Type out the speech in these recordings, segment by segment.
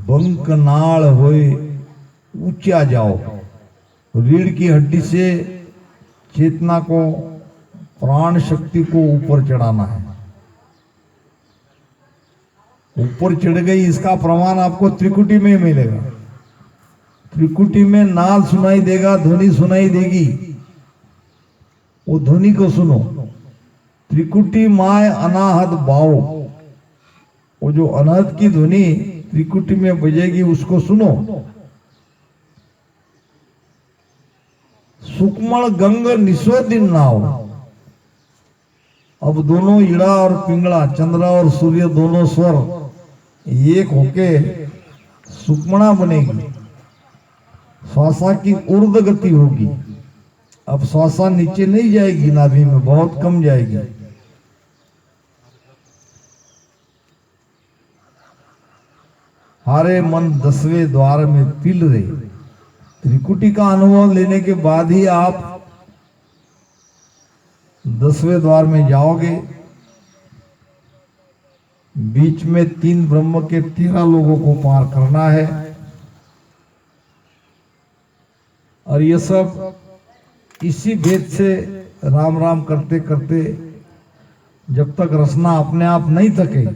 Bunk नाल होए ऊंचा जाओ। रीढ़ की हड्डी से चेतना को, प्राण शक्ति को ऊपर चढ़ाना है। ऊपर चढ़ गई, इसका प्रमाण आपको त्रिकुटी में मिलेगा। त्रिकुटी में नाद सुनाई देगा, ध्वनि सुनाई देगी, वो ध्वनि को सुनो। त्रिकुटी माय अनाहत बाओ, वो जो अनाहत की ध्वनि त्रिकुटी में बजेगी उसको सुनो। सुकमण गंग निसो दिन नाव। अब दोनों इड़ा और पिंगला, चंद्रा और सूर्य दोनों स्वर एक होके सुकमणा बनेगी। श्वासा की ऊर्ध्व गति होगी। अब श्वासा नीचे नहीं जाएगी, नाभि में बहुत कम जाएगी। हारे मन 10वें द्वार में पिल रहे। त्रिकुटी का अनुभव लेने के बाद ही आप 10वें द्वार में जाओगे। बीच में 3 ब्रह्म के 13 लोगों को पार करना है। और ये सब इसी भेद से राम राम करते करते जब तक रसना अपने आप नहीं थके,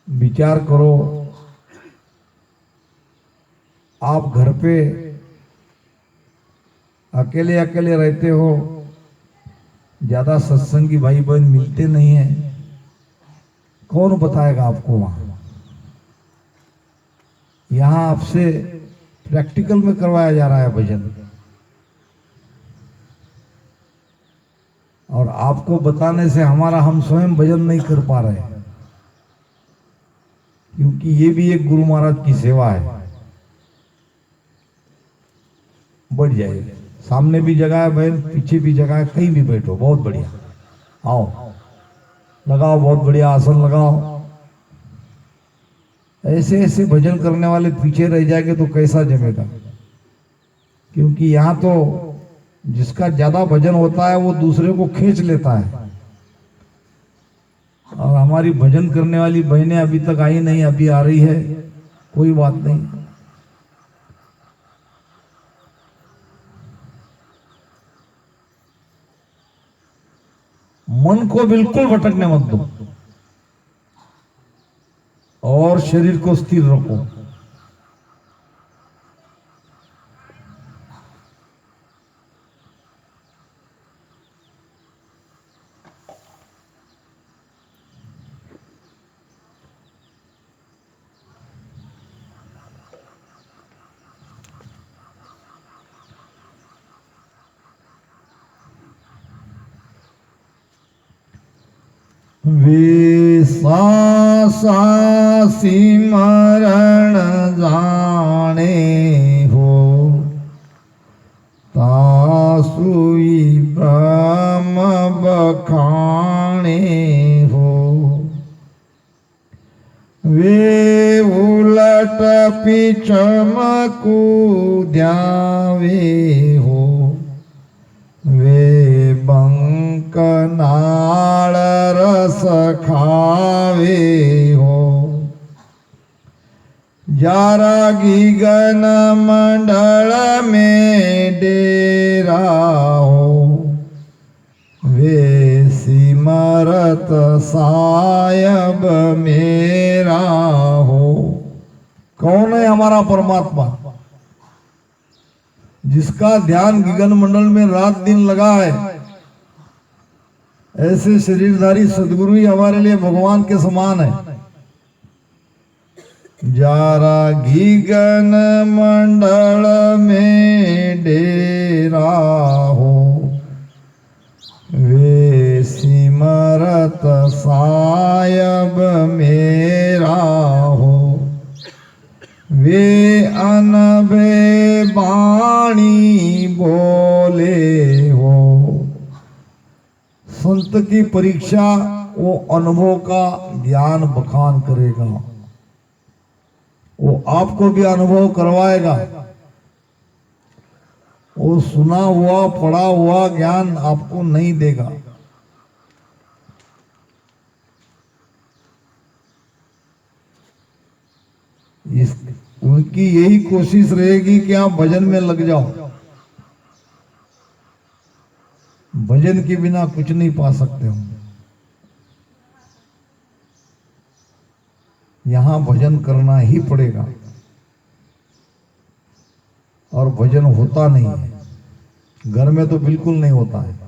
विचार करो। आप घर पे अकेले अकेले रहते हो, ज्यादा सत्संगी भाई बहन मिलते नहीं है, कौन बताएगा आपको वहां? यहां आपसे प्रैक्टिकल में करवाया जा रहा है भजन, और आपको बताने से हमारा हम स्वयं भजन नहीं कर पा रहे, क्योंकि ये भी एक गुरु महाराज की सेवा है। बढ़ जाएगी, सामने भी जगह है बहन, पीछे भी जगह है, कहीं भी बैठो, बहुत बढ़िया। आओ, लगाओ, बहुत बढ़िया आसन लगाओ। ऐसे ऐसे भजन करने वाले पीछे रह जाएंगे तो कैसा जमेगा? क्योंकि यहाँ तो जिसका ज्यादा भजन होता है वो दूसरे को खींच लेता है, और हमारी भजन करने वाली बहनें अभी तक आई नहीं, अभी आ रही है, कोई बात नहीं। मन को बिल्कुल भटकने मत दो और शरीर को स्थिर रखो। वे सा सिमरण जाने हो, तासुई ब्रह्म बखाने हो। वे उलट पिछम कूद्यावे हो, वे बंक नाल रस खावे हो। जारा गगन मंडल में डेरा हो, वे सिमरत सायब मेरा हो। कौन है हमारा परमात्मा? जिसका ध्यान गगन मंडल में रात दिन लगा है। ऐसे शरीरधारी सदगुरु ही हमारे लिए भगवान के समान है। जारा गगन मंडल में डेरा हो, वे सिमरत सायब मेरा हो। वे अनबे बाणी बोले हो। संत की परीक्षा वो अनुभव का ज्ञान बखान करेगा, वो आपको भी अनुभव करवाएगा। वो सुना हुआ पढ़ा हुआ ज्ञान आपको नहीं देगा। इस उनकी यही कोशिश रहेगी कि आप भजन में लग जाओ। भजन के बिना कुछ नहीं पा सकते हो। यहां भजन करना ही पड़ेगा, और भजन होता नहीं है। घर में तो बिल्कुल नहीं होता है।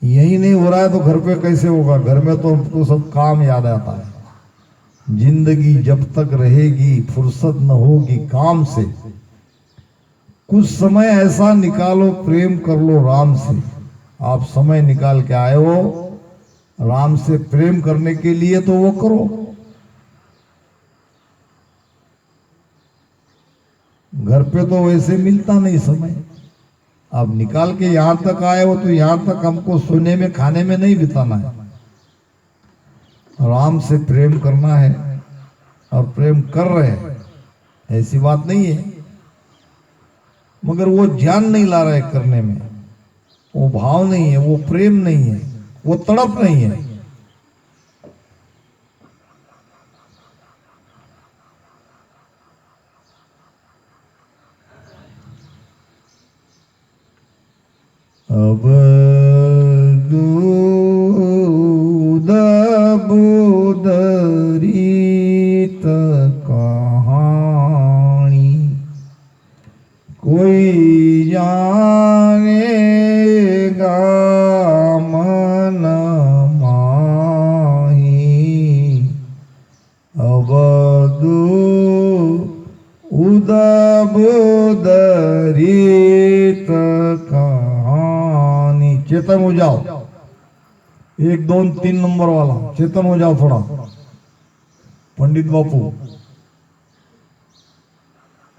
यही नहीं हो रहा है तो घर पे कैसे होगा? घर में तो हमको सब काम याद आता है। जिंदगी जब तक रहेगी फुर्सत न होगी काम से। कुछ समय ऐसा निकालो, प्रेम कर लो राम से। आप समय निकाल के आए हो राम से प्रेम करने के लिए, तो वो करो। घर पे तो वैसे मिलता नहीं समय। आप निकाल के यहां तक आए हो तो यहां तक हमको सोने में खाने में नहीं बिताना है। राम से प्रेम करना है, और प्रेम कर रहे हैं, ऐसी बात नहीं है। मगर वो ज्ञान नहीं ला रहे करने में, वो भाव नहीं है, वो प्रेम नहीं है, वो तड़प नहीं है। अब दूध बुदरीत कहानी कोई जानेगा मन माही। अब दूध बुदरीत कहानी। चेतन हो जाओ, 1 2 3 नंबर वाला चेतन हो जाओ थोड़ा। पंडित बापू,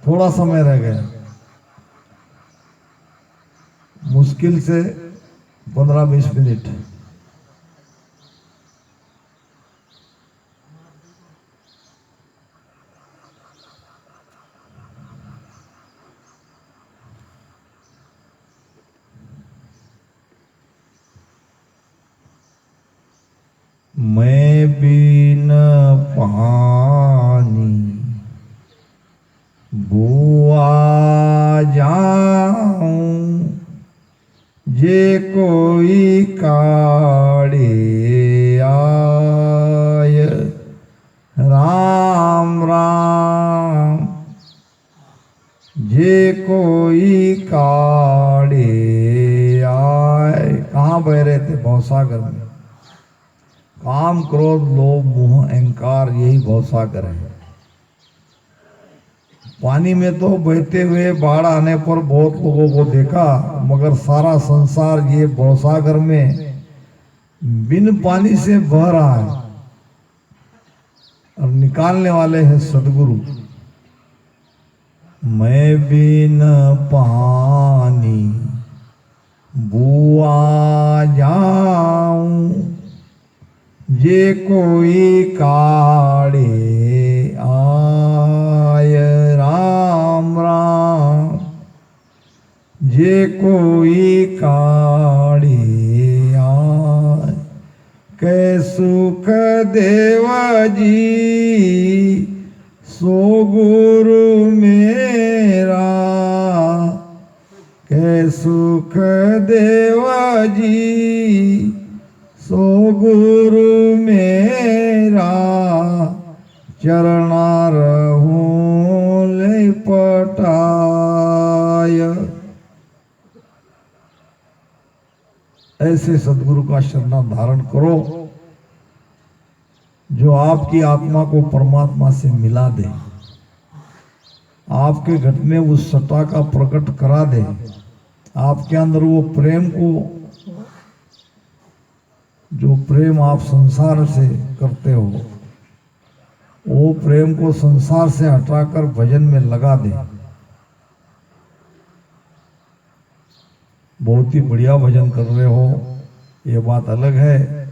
थोड़ा समय रह गया, मुश्किल से 15-20 मिनट। मैं बिन पानी बुआ जाऊं, जे कोई काढ़े आय। राम राम, जे कोई काढ़े आय। कहाँ बह रहे थे? भवसागर में। काम क्रोध लोभ मोह अहंकार, यही भवसागर है। पानी में तो बहते हुए बाढ़ आने पर बहुत लोगों को देखा, मगर सारा संसार ये भवसागर में बिन पानी से बह रहा है, और निकालने वाले हैं सदगुरु। मैं बिन पानी बुआ जाऊं, जे कोई काढ़े आय। राम राम, जे कोई काढ़े आय। कै सुख देव जी सो गुरु मेरा। कै सुख देव जी सो गुरु मेरा। चरणा रहूं लिपटाय। ऐसे सदगुरु का शरणा धारण करो जो आपकी आत्मा को परमात्मा से मिला दे, आपके घट में उस सत्ता का प्रकट करा दे, आपके अंदर वो प्रेम को, जो प्रेम आप संसार से करते हो, वो प्रेम को संसार से हटाकर भजन में लगा दे। बहुत ही बढ़िया भजन कर रहे हो, ये बात अलग है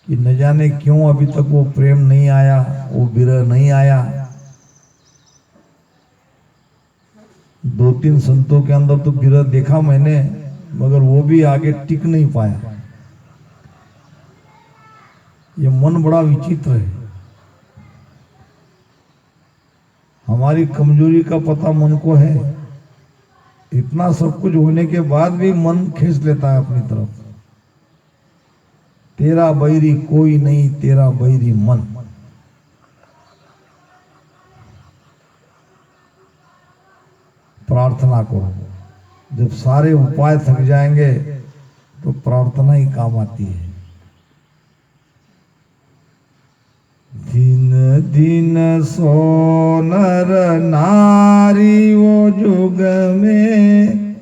कि न जाने क्यों अभी तक वो प्रेम नहीं आया, वो विरह नहीं आया। दो तीन संतों के अंदर तो विरह देखा मैंने, मगर वो भी आगे टिक नहीं पाया। ये मन बड़ा विचित्र है। हमारी कमजोरी का पता मन को है, इतना सब कुछ होने के बाद भी मन खींच लेता है अपनी तरफ। तेरा बैरी कोई नहीं, तेरा बैरी मन। प्रार्थना करो, जब सारे उपाय थक जाएंगे तो प्रार्थना ही काम आती है। दिन दिन सो नर नारी वो जुग में,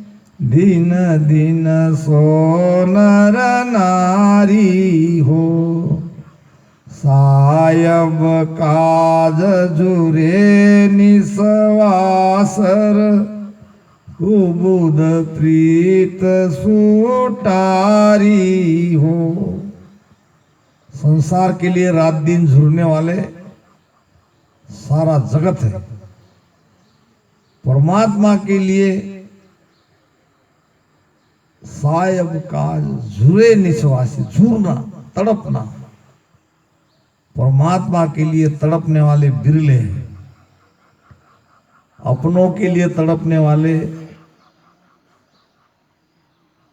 दिन दिन सो नर नारी हो, सायब काज जुरे निसवासर, कुबुद प्रीत सुटारी हो। संसार के लिए रात दिन झुरने वाले सारा जगत है, परमात्मा के लिए सायब काज झुरे निस्वासी, झूरना तड़पना। परमात्मा के लिए तड़पने वाले बिरले हैं, अपनों के लिए तड़पने वाले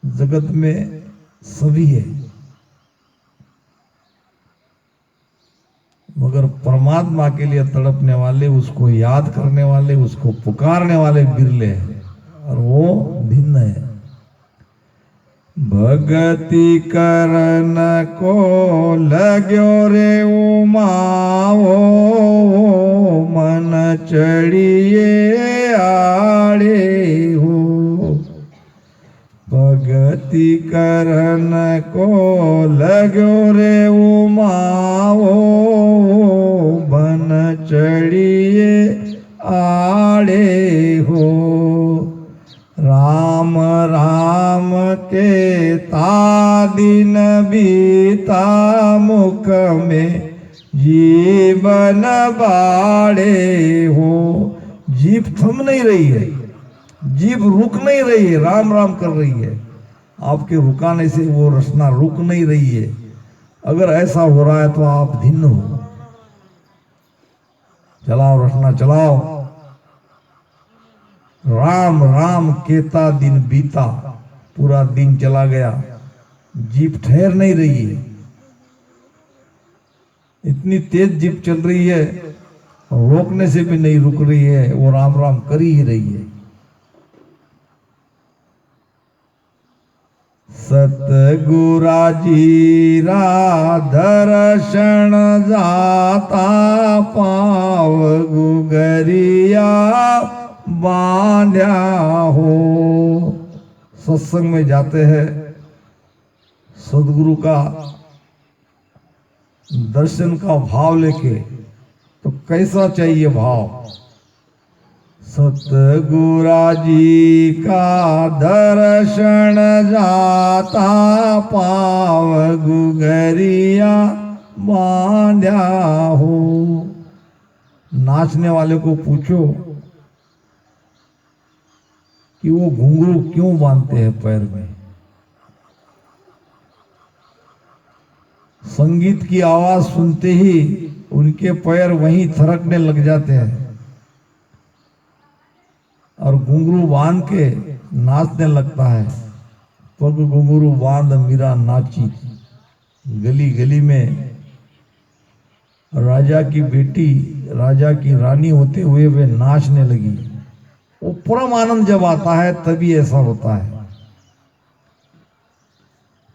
जगत में सभी है, मगर परमात्मा के लिए तड़पने वाले, उसको याद करने वाले, उसको पुकारने वाले बिरले हैं, और वो भिन्न है। भगति करन को लाग्यो रे उमाओ, मन चढ़िए आड़े हो। भगति करन को लाग्यो रे उमाओ, मन चढ़िए आड़े हो। राम राम के दिन बीता, मुख में जीवन बाड़े हो। जीभ थम नहीं रही है, जीभ रुक नहीं रही है, राम राम कर रही है। आपके रुकाने से वो रचना रुक नहीं रही है। अगर ऐसा हो रहा है तो आप भिन्न हो। चलाओ रचना चलाओ। राम राम केता दिन बीता, पूरा दिन चला गया, जीप ठहर नहीं रही है। इतनी तेज जीप चल रही है, रोकने से भी नहीं रुक रही है, वो राम राम कर ही रही है। सतगुरा जीरा दर्शन जाता, पाव गुगरिया बांध्या हो। सत्संग में जाते हैं, सदगुरु का दर्शन का भाव लेके, तो कैसा चाहिए भाव? सतगुरा जी का दर्शन जाता, पाव गुगरिया बांध्या हो। नाचने वाले को पूछो कि वो घुंघरू क्यों बांधते हैं पैर में। संगीत की आवाज सुनते ही उनके पैर वहीं थरकने लग जाते हैं, और घुंघरू बांध के नाचने लगता है। पग घुंघरू बांध मीरा नाची, गली गली में राजा की बेटी, राजा की रानी होते हुए वे नाचने लगी। वो परम आनंद जब आता है तभी ऐसा होता है।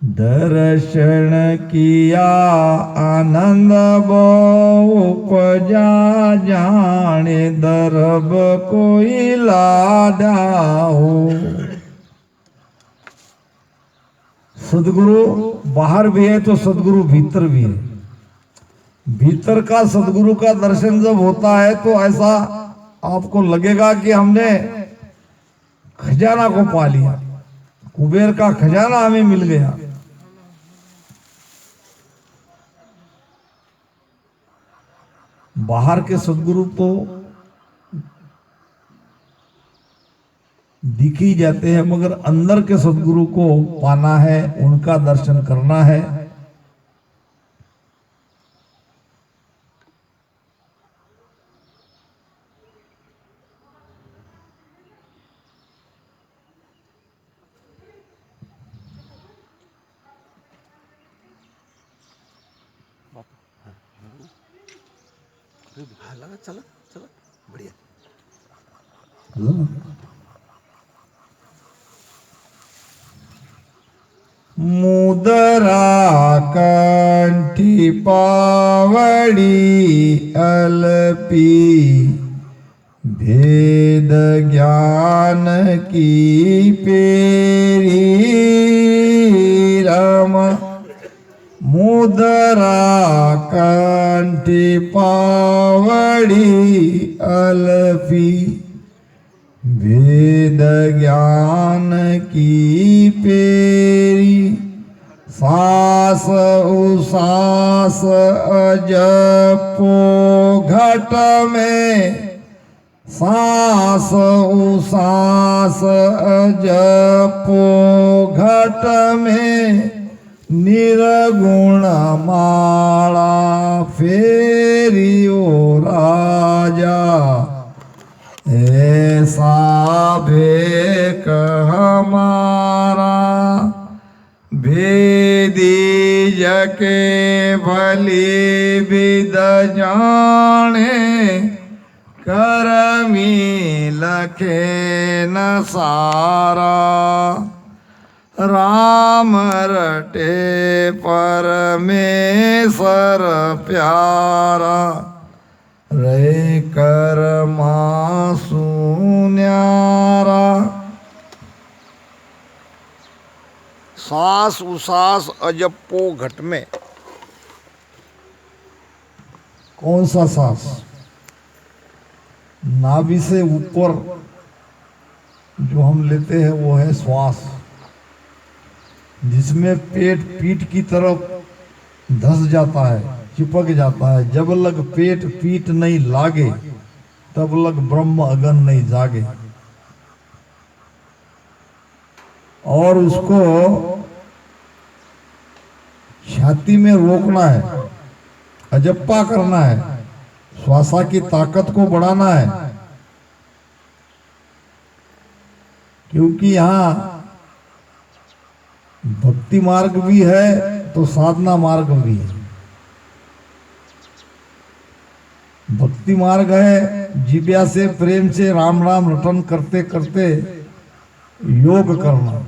दर्शन किया आनंद उपजा, जाने दरब कोई लाडा हो। सदगुरु बाहर भी है तो सदगुरु भीतर भी है। भीतर का सदगुरु का दर्शन जब होता है तो ऐसा आपको लगेगा कि हमने खजाना को पा लिया, कुबेर का खजाना हमें मिल गया। बाहर के सदगुरु तो दिख ही जाते हैं, मगर अंदर के सदगुरु को पाना है, उनका दर्शन करना है। हाँ लगा, चला चला, बढ़िया। मुदरा कंठी पावड़ी अलपी, भेद ज्ञान की पेरी राम। मुदरा कंठी पावड़ी अलपी, वेद ज्ञान की पेरी। सास उसास अजपो घट में, सास उसास अजपो घट में। निर्गुण माला फेरी ओ राजा, ऐसा भेक हमारा। भेदी जके भली विद जाने, करमी लखे न सारा। राम रटे परमेश्वर प्यारा, रे कर मासू न्यारा। सांस उसास अजपो घट में। कौन सा सांस? नाभि से ऊपर जो हम लेते हैं वो है श्वास, जिसमें पेट पीठ की तरफ धस जाता है, चिपक जाता है। जब लग पेट पीठ नहीं लागे, तब लग ब्रह्म अगन नहीं जागे। और उसको छाती में रोकना है, अजप्पा करना है, श्वासा की ताकत को बढ़ाना है। क्योंकि यहाँ भक्ति मार्ग भी है तो साधना मार्ग भी है। भक्ति मार्ग है जिज्ञा से प्रेम से राम राम रटन करते करते योग करना।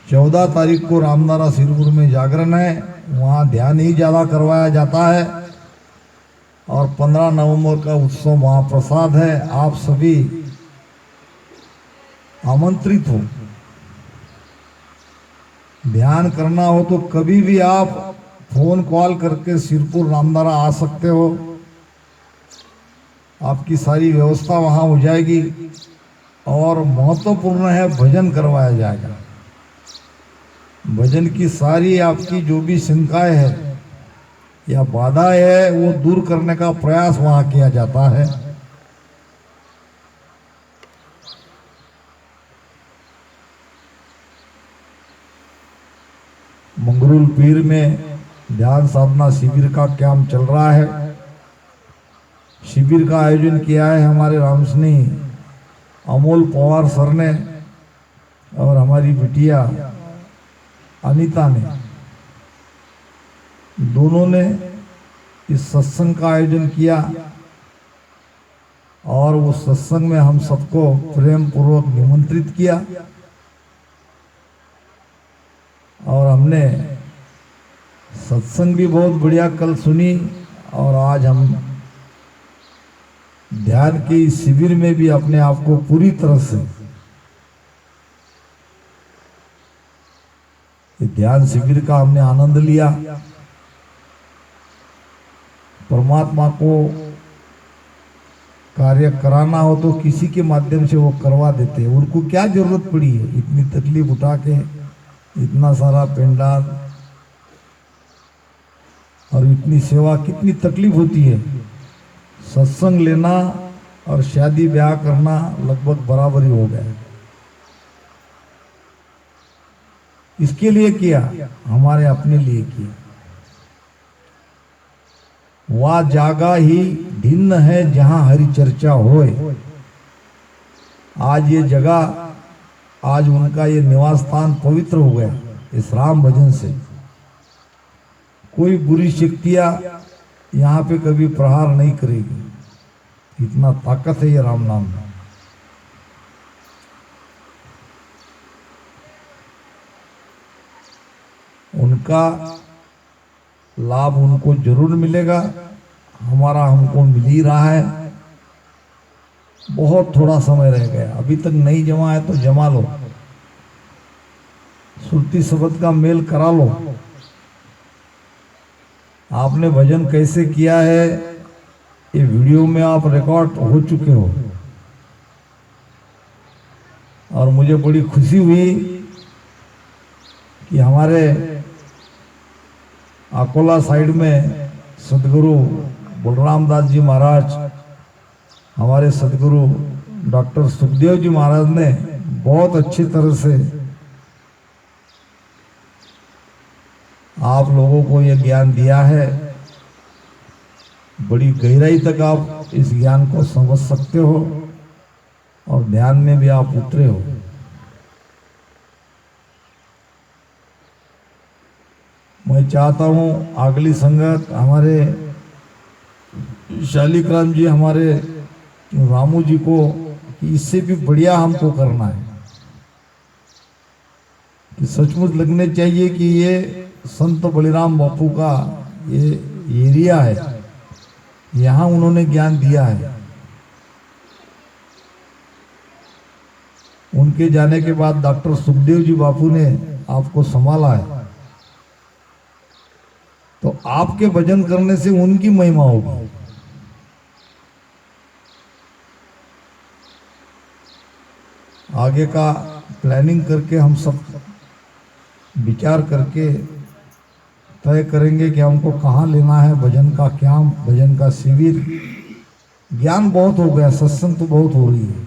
चौदह तारीख को रामदारा सिरपुर में जागरण है, वहाँ ध्यान ही ज़्यादा करवाया जाता है। और 15 नवंबर का उत्सव महाप्रसाद है। आप सभी आमंत्रित हो। ध्यान करना हो तो कभी भी आप फोन कॉल करके सिरपुर रामदारा आ सकते हो। आपकी सारी व्यवस्था वहाँ हो जाएगी। और महत्वपूर्ण है, भजन करवाया जाएगा। भजन की सारी आपकी जो भी शंकाएं है या बाधाएं है, वो दूर करने का प्रयास वहाँ किया जाता है। मंगरूल पीर में ध्यान साधना शिविर का कैंप चल रहा है। शिविर का आयोजन किया है हमारे रामसनी अमोल पवार सर ने और हमारी बिटिया अनीता ने, दोनों ने इस सत्संग का आयोजन किया। और वो सत्संग में हम सबको प्रेम पूर्वक निमंत्रित किया और हमने सत्संग भी बहुत बढ़िया कल सुनी। और आज हम ध्यान की शिविर में भी अपने आप को पूरी तरह से, ध्यान शिविर का हमने आनंद लिया। परमात्मा को कार्य कराना हो तो किसी के माध्यम से वो करवा देते हैं। उनको क्या जरूरत पड़ी है इतनी तकलीफ उठा के, इतना सारा पेंडाल, और इतनी सेवा कितनी तकलीफ होती है। सत्संग लेना और शादी ब्याह करना लगभग बराबरी हो गया। इसके लिए किया, हमारे अपने लिए किया। वह जागा ही भिन्न है जहां हरि चर्चा होए। आज ये जगह, आज उनका ये निवास स्थान पवित्र हो गया इस राम भजन से। कोई बुरी शक्तियां यहाँ पे कभी प्रहार नहीं करेगी, इतना ताकत है ये राम नाम में। उनका लाभ उनको जरूर मिलेगा, हमारा हमको मिल ही रहा है। बहुत थोड़ा समय रह गया, अभी तक नहीं जमा है तो जमा लो, सुरती शब्द का मेल करा लो। आपने भजन कैसे किया है ये वीडियो में आप रिकॉर्ड हो चुके हो। और मुझे बड़ी खुशी हुई कि हमारे अकोला साइड में सदगुरु बलराम दास जी महाराज, हमारे सदगुरु डॉक्टर सुखदेव जी महाराज ने बहुत अच्छी तरह से आप लोगों को ये ज्ञान दिया है। बड़ी गहराई तक आप इस ज्ञान को समझ सकते हो और ध्यान में भी आप उतरे हो। मैं चाहता हूँ अगली संगत हमारे शालिग्राम जी, हमारे रामू जी को, कि इससे भी बढ़िया हमको करना है, कि सचमुच लगने चाहिए कि ये संत बलिराम बापू का ये एरिया है, यहाँ उन्होंने ज्ञान दिया है। उनके जाने के बाद डॉक्टर सुखदेव जी बापू ने आपको संभाला है, तो आपके भजन करने से उनकी महिमा होगी। आगे का प्लानिंग करके हम सब विचार करके तय करेंगे कि हमको कहाँ लेना है भजन का कैंप, भजन का शिविर। ज्ञान बहुत हो गया, सत्संग तो बहुत हो रही है।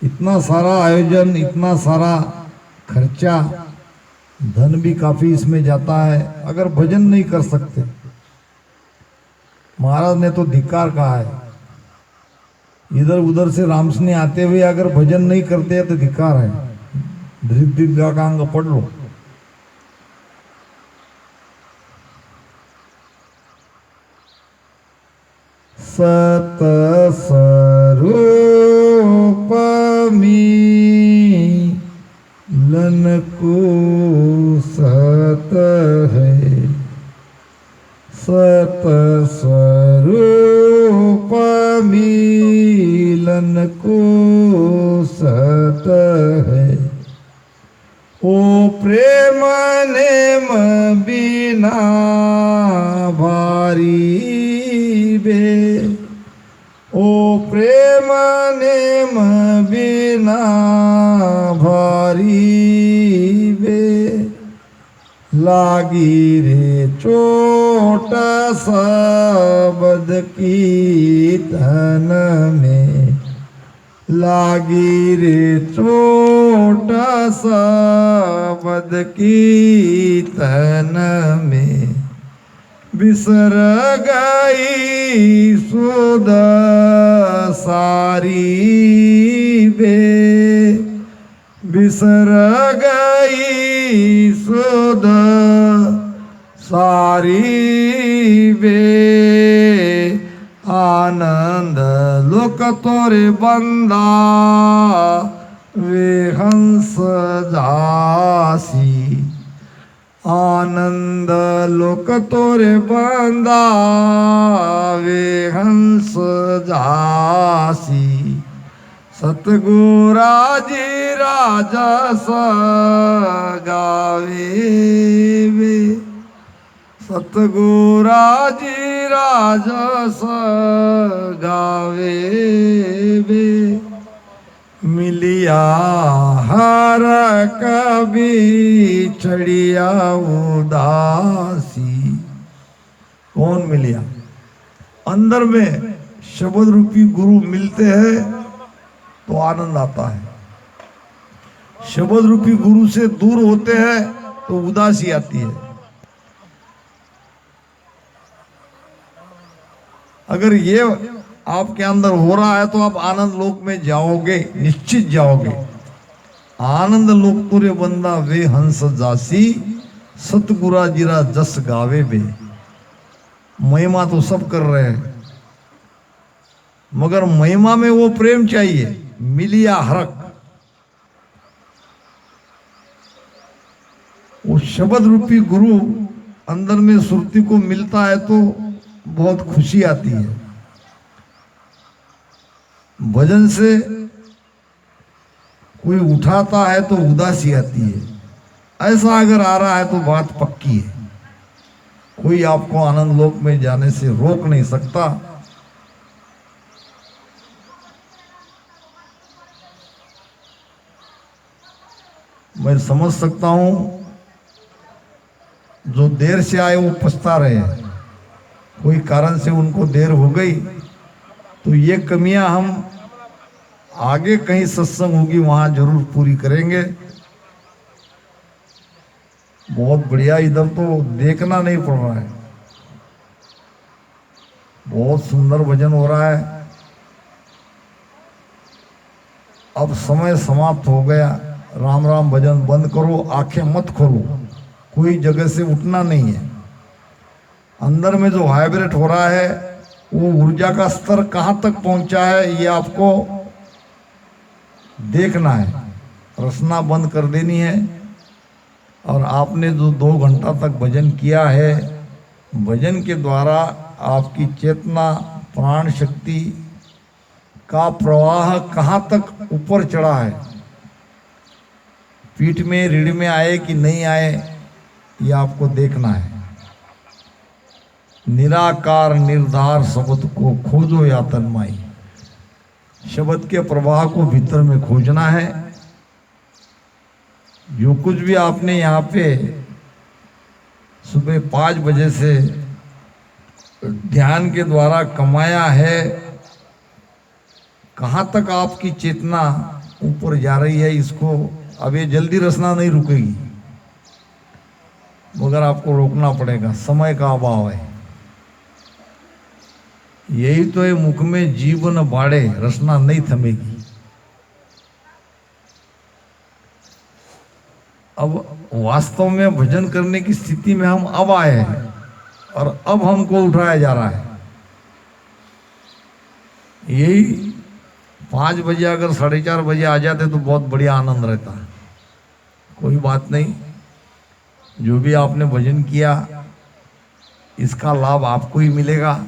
इतना सारा आयोजन, इतना सारा खर्चा, धन भी काफी इसमें जाता है। अगर भजन नहीं कर सकते, महाराज ने तो धिक्कार कहा है, इधर उधर से रामसने आते हुए अगर भजन नहीं करते हैं तो धिक्कार है। दीर्घ का अंग पढ़ लो। सत स्वरूप मिलन को सत है, सत स्वरूप मिलन को सत है। ओ प्रेम नेम बिना भारी बे, ओ प्रेम नेम बिना भारी बे, लागी रे चोट शब्द कीर्तन में, लागी रे चोट शब्द कीर्तन में। बिसर गई सुध सारी बे, बिसर गई सुध सारी बे। आनंद लोक तोरे बंदा वे हंस जासी, आनंद लोक तोरे बंदा वे हंस जासी। सतगुरा जी राजस गावे वे, सतगुरा जी राजस गावे वे। मिलिया हर कभी चढ़िया उदासी। कौन मिलिया? अंदर में शब्द रूपी गुरु मिलते हैं तो आनंद आता है। शब्द रूपी गुरु से दूर होते हैं तो उदासी आती है। अगर ये आपके अंदर हो रहा है तो आप आनंद लोक में जाओगे, निश्चित जाओगे। आनंद लोक तुरे बंदा वे हंस जासी, सतगुरा जिरा जस गावे बे। महिमा तो सब कर रहे हैं, मगर महिमा में वो प्रेम चाहिए। मिलिया हरक, वो शब्द रूपी गुरु अंदर में सुरती को मिलता है तो बहुत खुशी आती है। भजन से कोई उठाता है तो उदासी आती है। ऐसा अगर आ रहा है तो बात पक्की है। कोई आपको आनंद लोक में जाने से रोक नहीं सकता। मैं समझ सकता हूं, जो देर से आए वो पछता रहे हैं। कोई कारण से उनको देर हो गई तो ये कमियां हम आगे कहीं सत्संग होगी वहां जरूर पूरी करेंगे। बहुत बढ़िया, इधर तो देखना नहीं पड़ रहा है। बहुत सुंदर भजन हो रहा है। अब समय समाप्त हो गया। राम राम भजन बंद करो, आंखें मत खोलो, कोई जगह से उठना नहीं है। अंदर में जो वाइब्रेट हो रहा है वो ऊर्जा का स्तर कहाँ तक पहुंचा है ये आपको देखना है। रसना बंद कर देनी है। और आपने जो 2 घंटा तक भजन किया है, भजन के द्वारा आपकी चेतना, प्राण शक्ति का प्रवाह कहाँ तक ऊपर चढ़ा है, पीठ में रीढ़ में आए कि नहीं आए, ये आपको देखना है। निराकार निर्धार शब्द को खोजो या तन्माई। शब्द के प्रवाह को भीतर में खोजना है। जो कुछ भी आपने यहाँ पे सुबह 5 बजे से ध्यान के द्वारा कमाया है, कहाँ तक आपकी चेतना ऊपर जा रही है, इसको अब ये जल्दी रचना नहीं रुकेगी, मगर आपको रोकना पड़ेगा। समय का अभाव है। यही तो है, मुख में जीवन बाढ़े, रचना नहीं थमेगी। अब वास्तव में भजन करने की स्थिति में हम अब आए हैं और अब हमको उठाया जा रहा है। यही 5 बजे अगर 4:30 बजे आ जाते तो बहुत बढ़िया आनंद रहता। कोई बात नहीं, जो भी आपने भजन किया इसका लाभ आपको ही मिलेगा।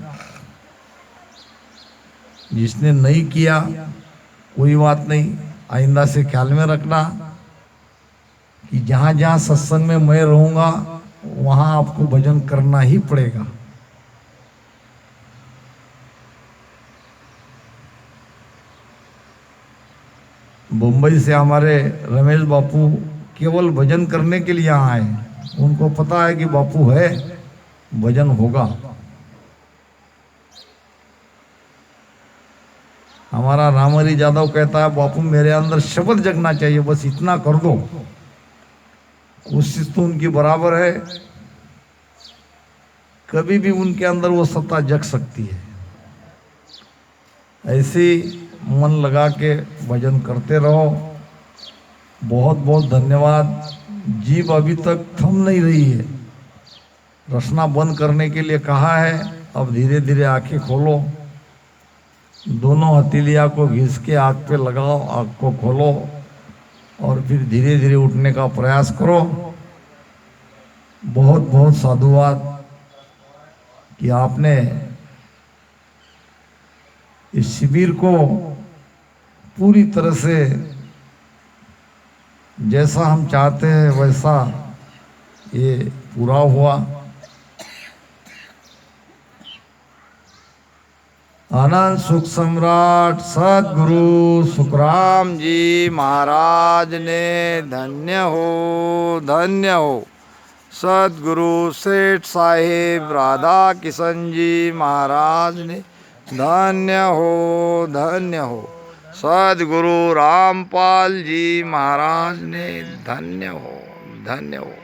जिसने नहीं किया कोई बात नहीं, आइंदा से ख्याल में रखना कि जहाँ जहाँ सत्संग में मैं रहूँगा वहाँ आपको भजन करना ही पड़ेगा। मुंबई से हमारे रमेश बापू केवल भजन करने के लिए यहाँ आए। उनको पता है कि बापू है, भजन होगा। हमारा रामहरि यादव कहता है, बापू मेरे अंदर शब्द जगना चाहिए, बस इतना कर दो। कोशिश तो उनकी बराबर है, कभी भी उनके अंदर वो सत्ता जग सकती है। ऐसे मन लगा के भजन करते रहो। बहुत बहुत धन्यवाद। जीभ अभी तक थम नहीं रही है। रचना बंद करने के लिए कहा है, अब धीरे धीरे आंखें खोलो। दोनों हथेलियां को घिस के आँख पे लगाओ, आँख को खोलो और फिर धीरे धीरे उठने का प्रयास करो। बहुत बहुत साधुवाद कि आपने इस शिविर को पूरी तरह से जैसा हम चाहते हैं वैसा ये पूरा हुआ। अनंत सुख सम्राट सदगुरु सुखराम जी महाराज ने धन्य हो सदगुरु सेठ साहिब राधा किशन जी महाराज ने धन्य हो सदगुरु रामपाल जी महाराज ने धन्य हो।